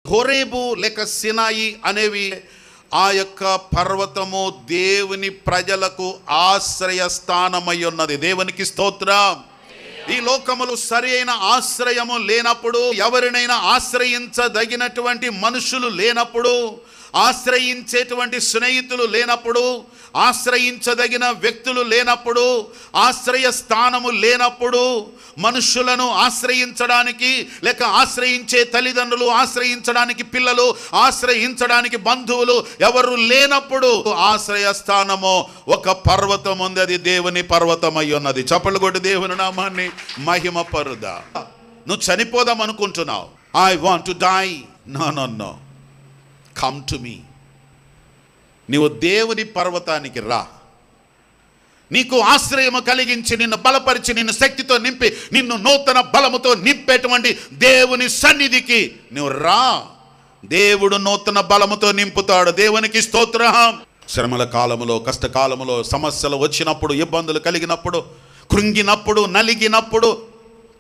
హోరేబు లేక సినాయి అనేవి ఆ యొక్క పర్వతము దేవుని ప్రజలకు ఆశ్రయ స్థానమై ఉన్నది. దేవునికి స్తోత్రం. ఈ లోకములు సరి అయిన ఆశ్రయము లేనప్పుడు, ఎవరినైనా ఆశ్రయించదగినటువంటి మనుషులు లేనప్పుడు, ఆశ్రయించేటువంటి స్నేహితులు లేనప్పుడు, ఆశ్రయించదగిన వ్యక్తులు లేనప్పుడు, ఆశ్రయ స్థానము లేనప్పుడు, మనుషులను ఆశ్రయించడానికి లేక ఆశ్రయించే తల్లిదండ్రులు, ఆశ్రయించడానికి పిల్లలు, ఆశ్రయించడానికి బంధువులు ఎవరు లేనప్పుడు ఆశ్రయ స్థానము ఒక పర్వతం ఉంది. అది దేవుని పర్వతం అయి ఉన్నది. చప్పట్లు కొట్టి దేవుని నామాన్ని మహిమ పరుదా. నువ్వు చనిపోదాం అనుకుంటున్నావు. I want to die. No no no, come to me. నీవు దేవుని పర్వతానికి రా. నీకు ఆశ్రయము కలిగించి, నిన్ను బలపరిచి, నిన్ను శక్తితో నింపి, నిన్ను నూతన బలముతో నింపేటువంటి దేవుని సన్నిధికి నువ్వు రా. దేవుడు నూతన బలముతో నింపుతాడు. దేవునికి స్తోత్రం. శ్రమల కాలములో, కష్టకాలములో, సమస్యలు వచ్చినప్పుడు, ఇబ్బందులు కలిగినప్పుడు, కృంగినప్పుడు, నలిగినప్పుడు,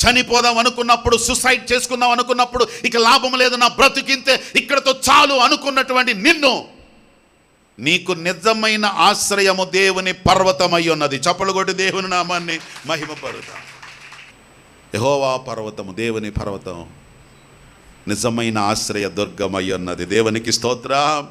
చనిపోదాం అనుకున్నప్పుడు, సూసైడ్ చేసుకుందాం అనుకున్నప్పుడు, ఇక లాభం లేదు, నా బ్రతికింతే ఇక్కడతో చాలు అనుకున్నటువంటి నిన్ను, నీకు నిజమైన ఆశ్రయము దేవుని పర్వతమై ఉన్నది. చప్పలు కొట్టి దేవుని నామాన్ని మహిమపరుద్దాం. యెహోవా పర్వతము, దేవుని పర్వతం నిజమైన ఆశ్రయ దుర్గమై ఉన్నది. దేవునికి స్తోత్రం.